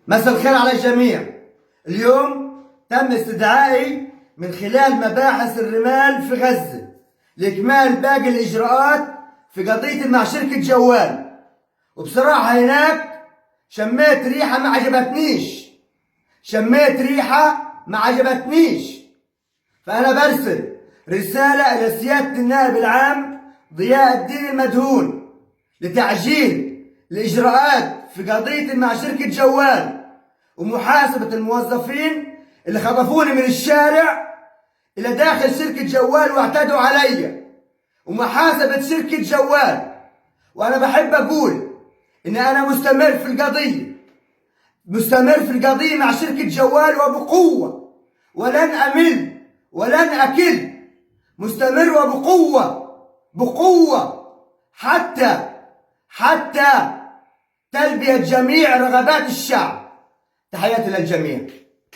مساء الخير على الجميع. اليوم تم استدعائي من خلال مباحث الرمال في غزة لإكمال باقي الإجراءات في قضية مع شركة جوال. وبصراحة هناك شميت ريحة ما عجبتنيش. فأنا برسل رسالة إلى سيادة النائب العام ضياء الدين المدهون لتعجيل الإجراءات في قضية مع شركة جوال ومحاسبة الموظفين اللي خطفوني من الشارع إلى داخل شركة جوال واعتدوا علي، ومحاسبة شركة جوال. وأنا بحب أقول إن أنا مستمر في القضية مع شركة جوال وبقوة، ولن أمل ولن أكل. مستمر بقوة حتى تلبية جميع رغبات الشعب. تحياتي للجميع.